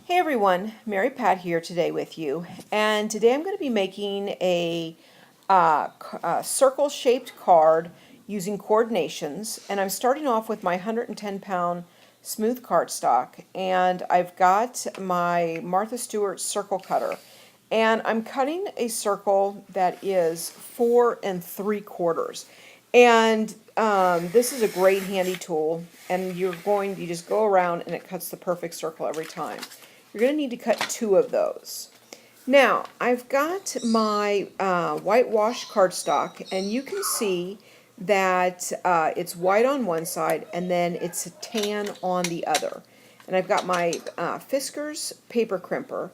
Hey everyone, Mary Pat here today with you, and today I'm going to be making a circle-shaped card using Core'dinations, and I'm starting off with my 110-pound smooth cardstock, and I've got my Martha Stewart circle cutter, and I'm cutting a circle that is 4 3/4, and this is a great handy tool, and you just go around and it cuts the perfect circle every time. You're going to need to cut 2 of those. Now, I've got my whitewash cardstock, and you can see that it's white on one side, and then it's tan on the other. And I've got my Fiskars paper crimper,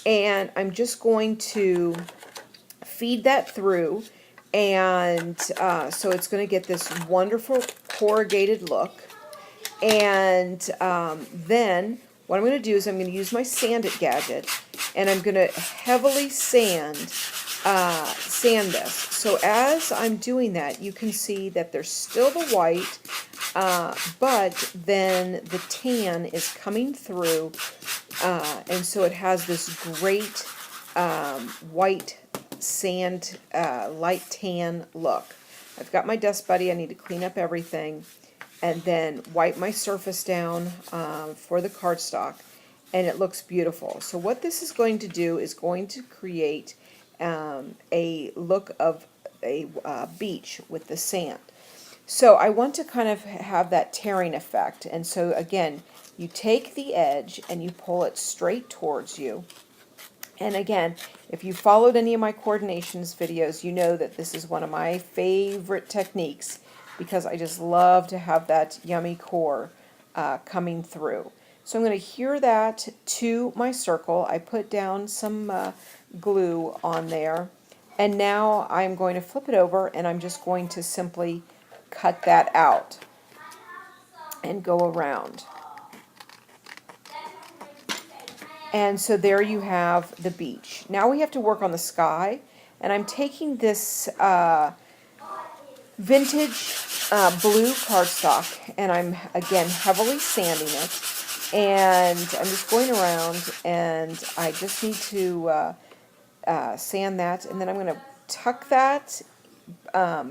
and I'm just going to feed that through, and so it's going to get this wonderful corrugated look. And then what I'm going to do is I'm going to use my Sand It gadget, and I'm going to heavily sand this. So as I'm doing that, you can see that there's still the white, but then the tan is coming through, and so it has this great white sand, light tan look. I've got my Dust Buddy. I need to clean up everything and then wipe my surface down for the cardstock, and it looks beautiful. So what this is going to do is going to create a look of a beach with the sand. So I want to kind of have that tearing effect, and so again, you take the edge and you pull it straight towards you. And again, if you followed any of my Core'dinations videos, you know that this is one of my favorite techniques, because I just love to have that yummy core coming through. So I'm going to adhere that to my circle. I put down some glue on there, and now I'm going to flip it over, and I'm just going to simply cut that out and go around. And so there you have the beach. Now we have to work on the sky, and I'm taking this vintage blue cardstock, and I'm again heavily sanding it, and I'm just going around, and I just need to sand that, and then I'm going to tuck that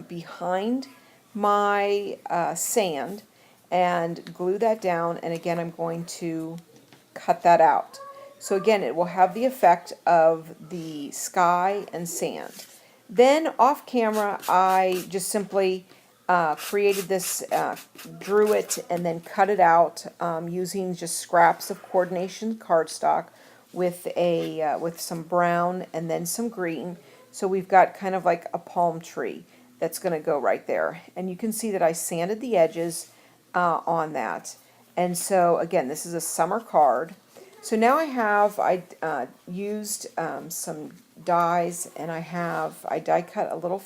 behind my sand and glue that down, and again I'm going to cut that out. So again, it will have the effect of the sky and sand. Then off camera, I just simply created this, drew it, and then cut it out using just scraps of Core'dination cardstock with with some brown and then some green. So we've got kind of like a palm tree that's going to go right there. And you can see that I sanded the edges on that. And so again, this is a summer card. So now I used some dies, and I die cut a little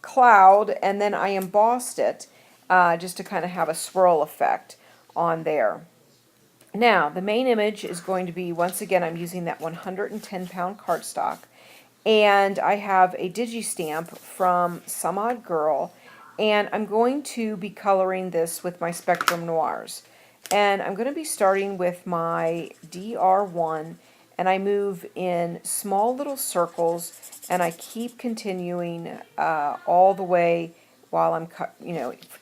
cloud, and then I embossed it just to kind of have a swirl effect on there. Now, the main image is going to be, once again, I'm using that 110-pound cardstock, and I have a digi-stamp from Some Odd Girl, and I'm going to be coloring this with my Spectrum Noirs. And I'm going to be starting with my DR1, and I move in small little circles, and I keep continuing all the way while I'm,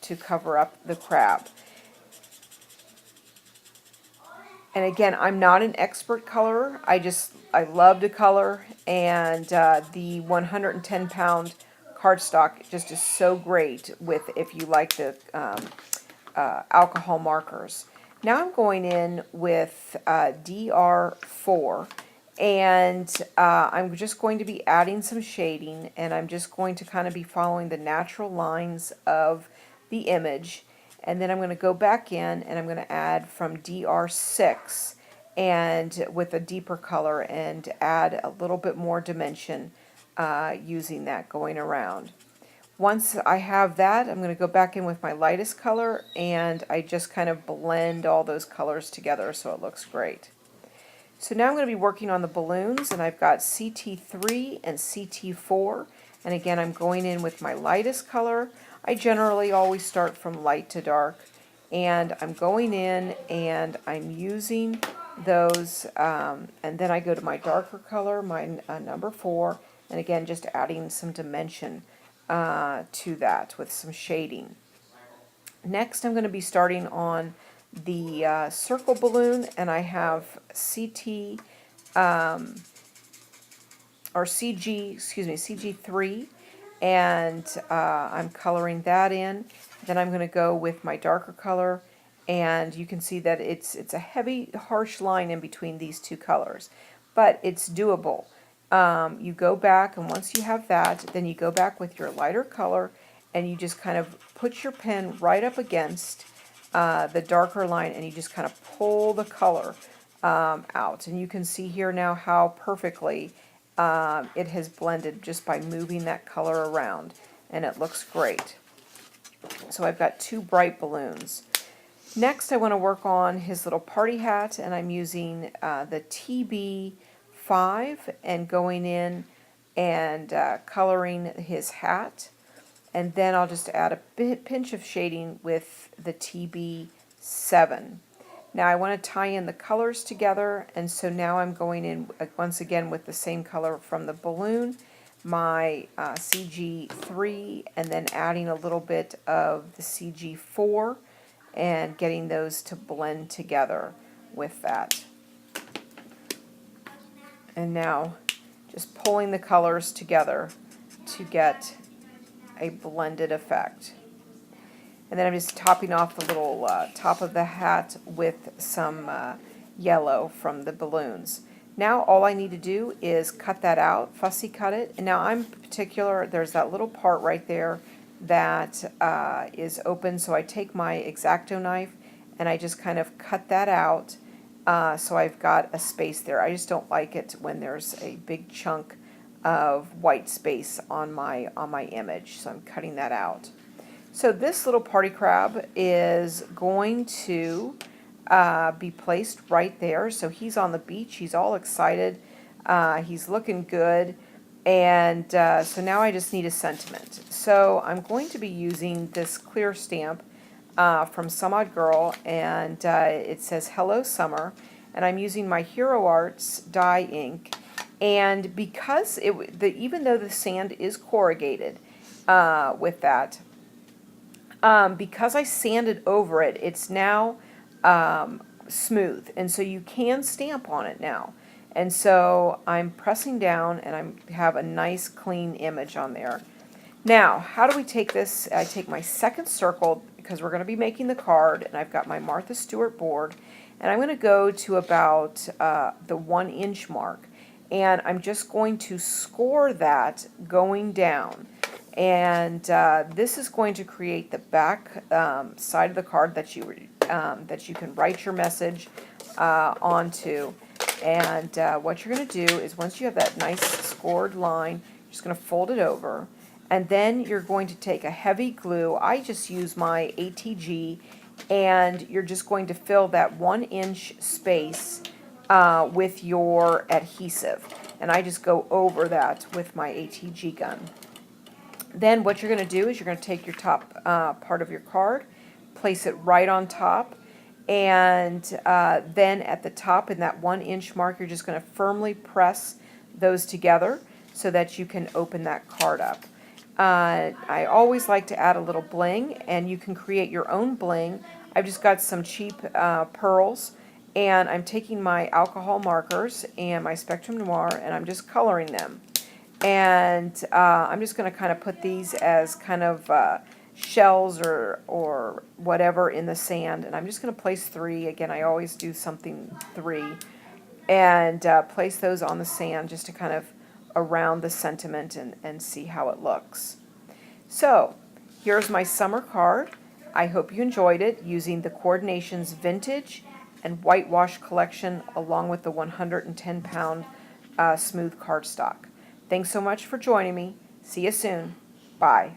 to cover up the crab. And again, I'm not an expert colorer. I love to color, and the 110-pound cardstock just is so great with, if you like the alcohol markers. Now I'm going in with DR4, and I'm just going to be adding some shading, and I'm just going to kind of be following the natural lines of the image. And then I'm going to go back in, and I'm going to add from DR6 and with a deeper color, and add a little bit more dimension using that going around. Once I have that, I'm going to go back in with my lightest color, and I just kind of blend all those colors together so it looks great. So now I'm going to be working on the balloons, and I've got CT3 and CT4, and again I'm going in with my lightest color. I generally always start from light to dark, and I'm going in and I'm using those, and then I go to my darker color, my number 4, and again just adding some dimension to that with some shading. Next I'm going to be starting on the circle balloon, and I have CT or CG, excuse me, CG3, and I'm coloring that in. Then I'm going to go with my darker color, and you can see that it's a heavy, harsh line in between these two colors, but it's doable. You go back, and once you have that, then you go back with your lighter color, and you just kind of put your pen right up against the darker line, and you just kind of pull the color out. And you can see here now how perfectly it has blended just by moving that color around, and it looks great. So I've got 2 bright balloons. Next I want to work on his little party hat, and I'm using the TB5 and going in and coloring his hat, and then I'll just add a pinch of shading with the TB7. Now I want to tie in the colors together, and so now I'm going in once again with the same color from the balloon, my CG3, and then adding a little bit of the CG4 and getting those to blend together with that. And now just pulling the colors together to get a blended effect. And then I'm just topping off the little top of the hat with some yellow from the balloons. Now all I need to do is cut that out, fussy cut it. And now I'm particular, there's that little part right there that is open, so I take my X-Acto knife and I just kind of cut that out, so I've got a space there. I just don't like it when there's a big chunk of white space on my image, so I'm cutting that out. So this little party crab is going to be placed right there. So he's on the beach, he's all excited, he's looking good, and so now I just need a sentiment. So I'm going to be using this clear stamp from Some Odd Girl, and it says Hello Summer, and I'm using my Hero Arts dye ink, and because even though the sand is corrugated with that, because I sanded over it, it's now smooth, and so you can stamp on it now. And so I'm pressing down, and I have a nice clean image on there. Now, how do we take this? I take my second circle, because we're going to be making the card, and I've got my Martha Stewart board, and I'm going to go to about the 1-inch mark, and I'm just going to score that going down. And this is going to create the back side of the card that you can write your message onto. And what you're going to do is, once you have that nice scored line, you're just going to fold it over, and then you're going to take a heavy glue. I just use my ATG, and you're just going to fill that 1-inch space with your adhesive, and I just go over that with my ATG gun. Then what you're going to do is you're going to take your top part of your card, place it right on top, and then at the top in that 1-inch mark, you're just going to firmly press those together so that you can open that card up. I always like to add a little bling, and you can create your own bling. I've just got some cheap pearls, and I'm taking my alcohol markers and my Spectrum Noir, and I'm just coloring them. And I'm just going to kind of put these as kind of shells or whatever in the sand. And I'm just going to place 3. Again, I always do something 3. And place those on the sand just to kind of around the sentiment and see how it looks. So here's my summer card. I hope you enjoyed it, using the Core'dinations Vintage and Whitewash collection along with the 110-pound smooth cardstock. Thanks so much for joining me. See you soon. Bye.